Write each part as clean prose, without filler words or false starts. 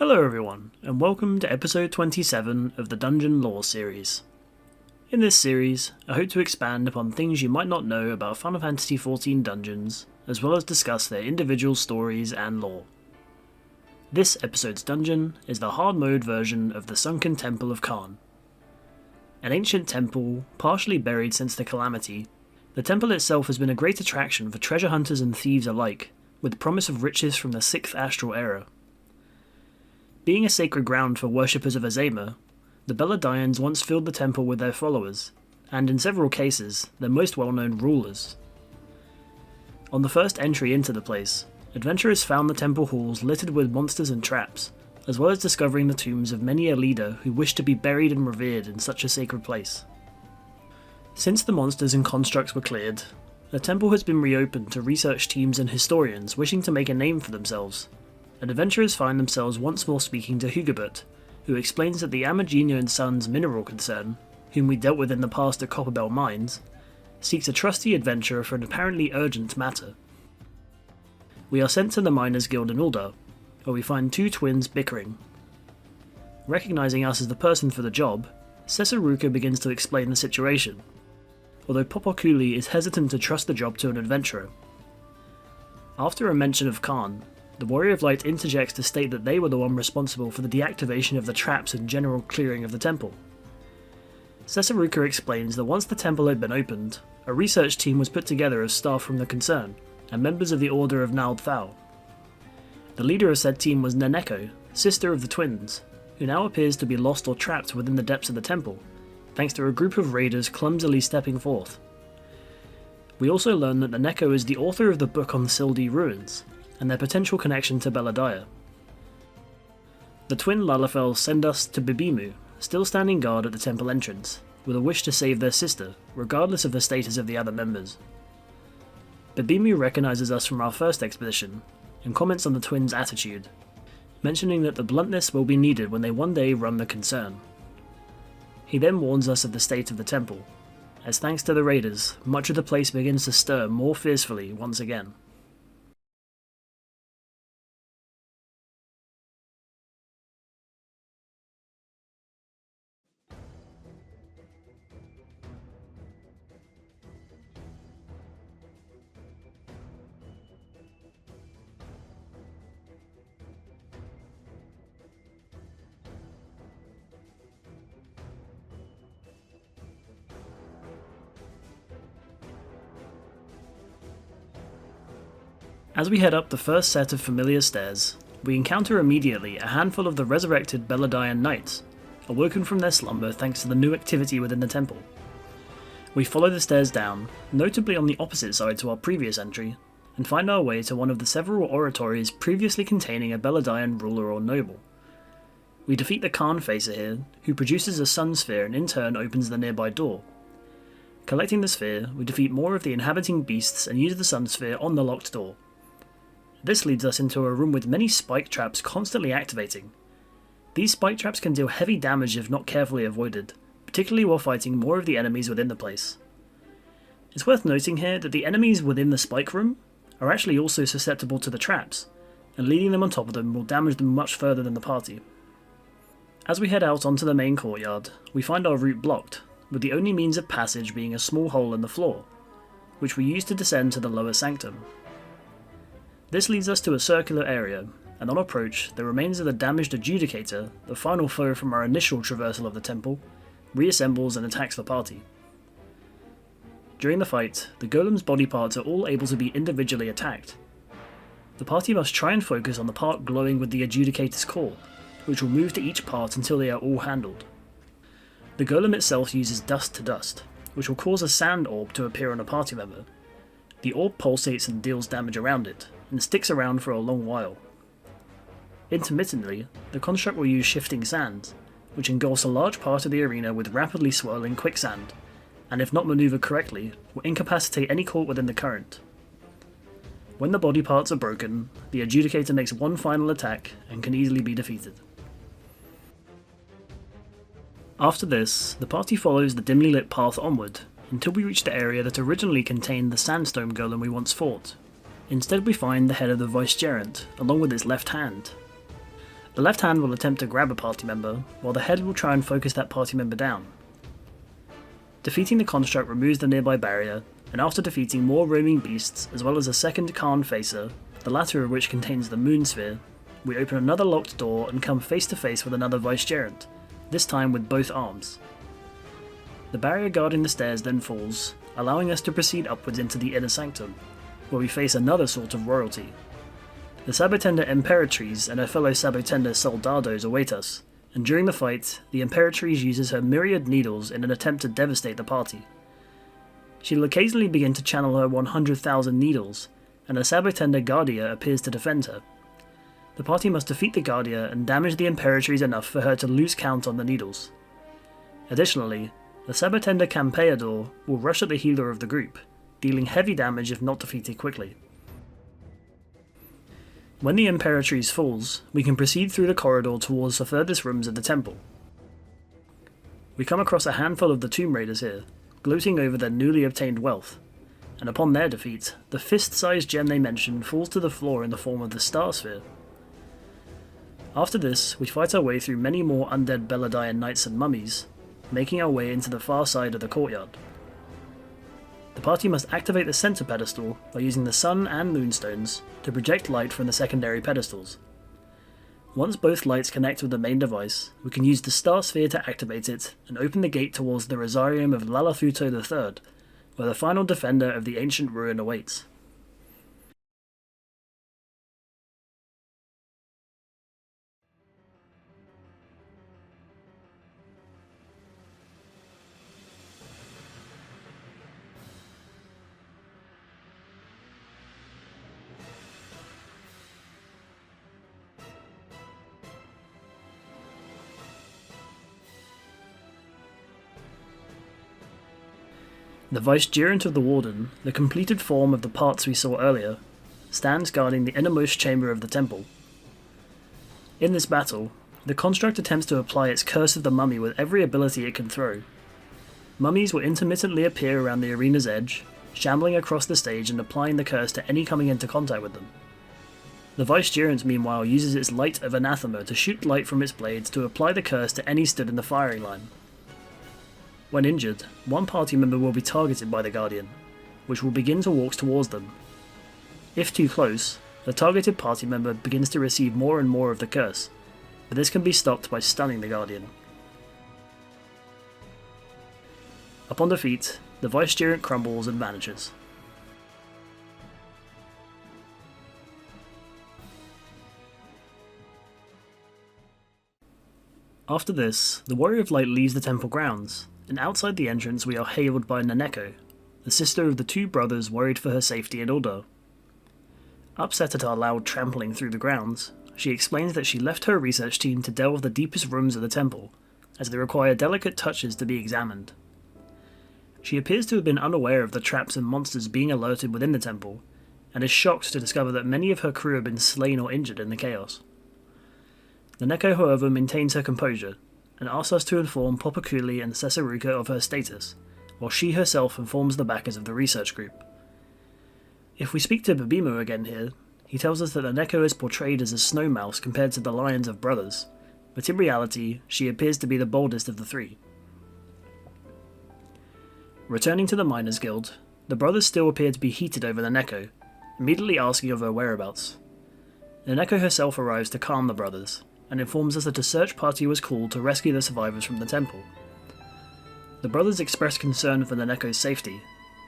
Hello everyone, and welcome to episode 27 of the Dungeon Lore series. In this series, I hope to expand upon things you might not know about Final Fantasy XIV dungeons, as well as discuss their individual stories and lore. This episode's dungeon is the hard mode version of the Sunken Temple of Qarn. An ancient temple, partially buried since the Calamity, the temple itself has been a great attraction for treasure hunters and thieves alike, with promise of riches from the 6th Astral Era. Being a sacred ground for worshippers of Azema, the Beladians once filled the temple with their followers, and in several cases, their most well-known rulers. On the first entry into the place, adventurers found the temple halls littered with monsters and traps, as well as discovering the tombs of many a leader who wished to be buried and revered in such a sacred place. Since the monsters and constructs were cleared, the temple has been reopened to research teams and historians wishing to make a name for themselves, and adventurers find themselves once more speaking to Hugobert, who explains that the Amagino & Sons mineral concern, whom we dealt with in the past at Copperbell Mines, seeks a trusty adventurer for an apparently urgent matter. We are sent to the Miners' Guild in Uldar, where we find two twins bickering. Recognizing us as the person for the job, Sesaruka begins to explain the situation, although Popokuli is hesitant to trust the job to an adventurer. After a mention of Qarn, the Warrior of Light interjects to state that they were the one responsible for the deactivation of the traps and general clearing of the temple. Sesaruka explains that once the temple had been opened, a research team was put together of staff from the concern, and members of the Order of Nald Thal. The leader of said team was Naneko, sister of the twins, who now appears to be lost or trapped within the depths of the temple, thanks to a group of raiders clumsily stepping forth. We also learn that Naneko is the author of the book on the Sildi ruins, and their potential connection to Beladiah. The twin Lalafels send us to Bibimu, still standing guard at the temple entrance, with a wish to save their sister, regardless of the status of the other members. Bibimu recognizes us from our first expedition, and comments on the twins' attitude, mentioning that the bluntness will be needed when they one day run the concern. He then warns us of the state of the temple, as thanks to the raiders, much of the place begins to stir more fiercely once again. As we head up the first set of familiar stairs, we encounter immediately a handful of the resurrected Beladian knights, awoken from their slumber thanks to the new activity within the temple. We follow the stairs down, notably on the opposite side to our previous entry, and find our way to one of the several oratories previously containing a Beladian ruler or noble. We defeat the Qarn Facer here, who produces a sun sphere and in turn opens the nearby door. Collecting the sphere, we defeat more of the inhabiting beasts and use the sun sphere on the locked door. This leads us into a room with many spike traps constantly activating. These spike traps can deal heavy damage if not carefully avoided, particularly while fighting more of the enemies within the place. It's worth noting here that the enemies within the spike room are actually also susceptible to the traps, and leading them on top of them will damage them much further than the party. As we head out onto the main courtyard, we find our route blocked, with the only means of passage being a small hole in the floor, which we use to descend to the lower sanctum. This leads us to a circular area, and on approach, the remains of the damaged Adjudicator, the final foe from our initial traversal of the temple, reassembles and attacks the party. During the fight, the golem's body parts are all able to be individually attacked. The party must try and focus on the part glowing with the Adjudicator's core, which will move to each part until they are all handled. The golem itself uses dust to dust, which will cause a sand orb to appear on a party member. The orb pulsates and deals damage around it, and sticks around for a long while. Intermittently, the construct will use shifting sands, which engulfs a large part of the arena with rapidly swirling quicksand, and if not maneuvered correctly, will incapacitate any caught within the current. When the body parts are broken, the Adjudicator makes one final attack and can easily be defeated. After this, the party follows the dimly lit path onward, until we reach the area that originally contained the sandstone golem we once fought. Instead we find the head of the Vicegerent, along with its left hand. The left hand will attempt to grab a party member, while the head will try and focus that party member down. Defeating the construct removes the nearby barrier, and after defeating more roaming beasts as well as a second Qarn facer, the latter of which contains the moon sphere, we open another locked door and come face to face with another Vicegerent, this time with both arms. The barrier guarding the stairs then falls, allowing us to proceed upwards into the inner sanctum, where we face another sort of royalty. The Sabotender Imperatrice and her fellow Sabotender Soldados await us, and during the fight, the Imperatrice uses her myriad needles in an attempt to devastate the party. She will occasionally begin to channel her 100,000 needles, and a Sabotender Guardia appears to defend her. The party must defeat the Guardia and damage the Imperatrice enough for her to lose count on the needles. Additionally, the Sabotender Campeador will rush at the healer of the group, dealing heavy damage if not defeated quickly. When the Imperatrice falls, we can proceed through the corridor towards the furthest rooms of the temple. We come across a handful of the Tomb Raiders here, gloating over their newly obtained wealth, and upon their defeat, the fist-sized gem they mentioned falls to the floor in the form of the Star Sphere. After this, we fight our way through many more undead Beladian knights and mummies, making our way into the far side of the courtyard. The party must activate the center pedestal by using the sun and moonstones to project light from the secondary pedestals. Once both lights connect with the main device, we can use the Star Sphere to activate it and open the gate towards the Rosarium of Lalathuto III, where the final defender of the ancient ruin awaits. The Vicegerent of the Warden, the completed form of the parts we saw earlier, stands guarding the innermost chamber of the temple. In this battle, the construct attempts to apply its Curse of the Mummy with every ability it can throw. Mummies will intermittently appear around the arena's edge, shambling across the stage and applying the curse to any coming into contact with them. The Vicegerent meanwhile uses its Light of Anathema to shoot light from its blades to apply the curse to any stood in the firing line. When injured, one party member will be targeted by the Guardian, which will begin to walk towards them. If too close, the targeted party member begins to receive more and more of the curse, but this can be stopped by stunning the Guardian. Upon defeat, the Vicegerent crumbles and vanishes. After this, the Warrior of Light leaves the temple grounds, and outside the entrance we are hailed by Naneko, the sister of the two brothers worried for her safety in Uldar. Upset at our loud trampling through the grounds, she explains that she left her research team to delve the deepest rooms of the temple, as they require delicate touches to be examined. She appears to have been unaware of the traps and monsters being alerted within the temple, and is shocked to discover that many of her crew have been slain or injured in the chaos. Naneko, however, maintains her composure, and asks us to inform Popakuli and Sesaruka of her status, while she herself informs the backers of the research group. If we speak to Babimo again here, he tells us that Naneko is portrayed as a snow mouse compared to the lions of brothers, but in reality she appears to be the boldest of the three. Returning to the Miners' Guild, the brothers still appear to be heated over Naneko, immediately asking of her whereabouts. Naneko herself arrives to calm the brothers, and informs us that a search party was called to rescue the survivors from the temple. The brothers express concern for Naneko's safety,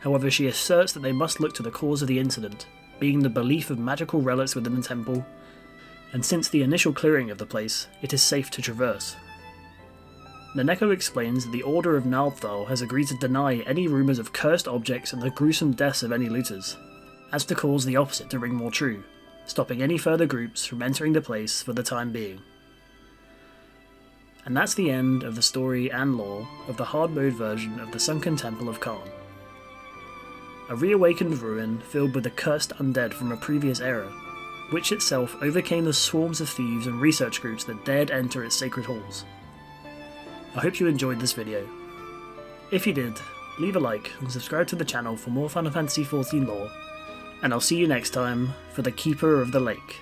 however she asserts that they must look to the cause of the incident, being the belief of magical relics within the temple, and since the initial clearing of the place, it is safe to traverse. Naneko explains that the Order of Nalthal has agreed to deny any rumours of cursed objects and the gruesome deaths of any looters, as to cause the opposite to ring more true, stopping any further groups from entering the place for the time being. And that's the end of the story and lore of the hard mode version of the Sunken Temple of Qarn. A reawakened ruin filled with the cursed undead from a previous era, which itself overcame the swarms of thieves and research groups that dared enter its sacred halls. I hope you enjoyed this video. If you did, leave a like and subscribe to the channel for more Final Fantasy XIV lore, and I'll see you next time for the Keeper of the Lake.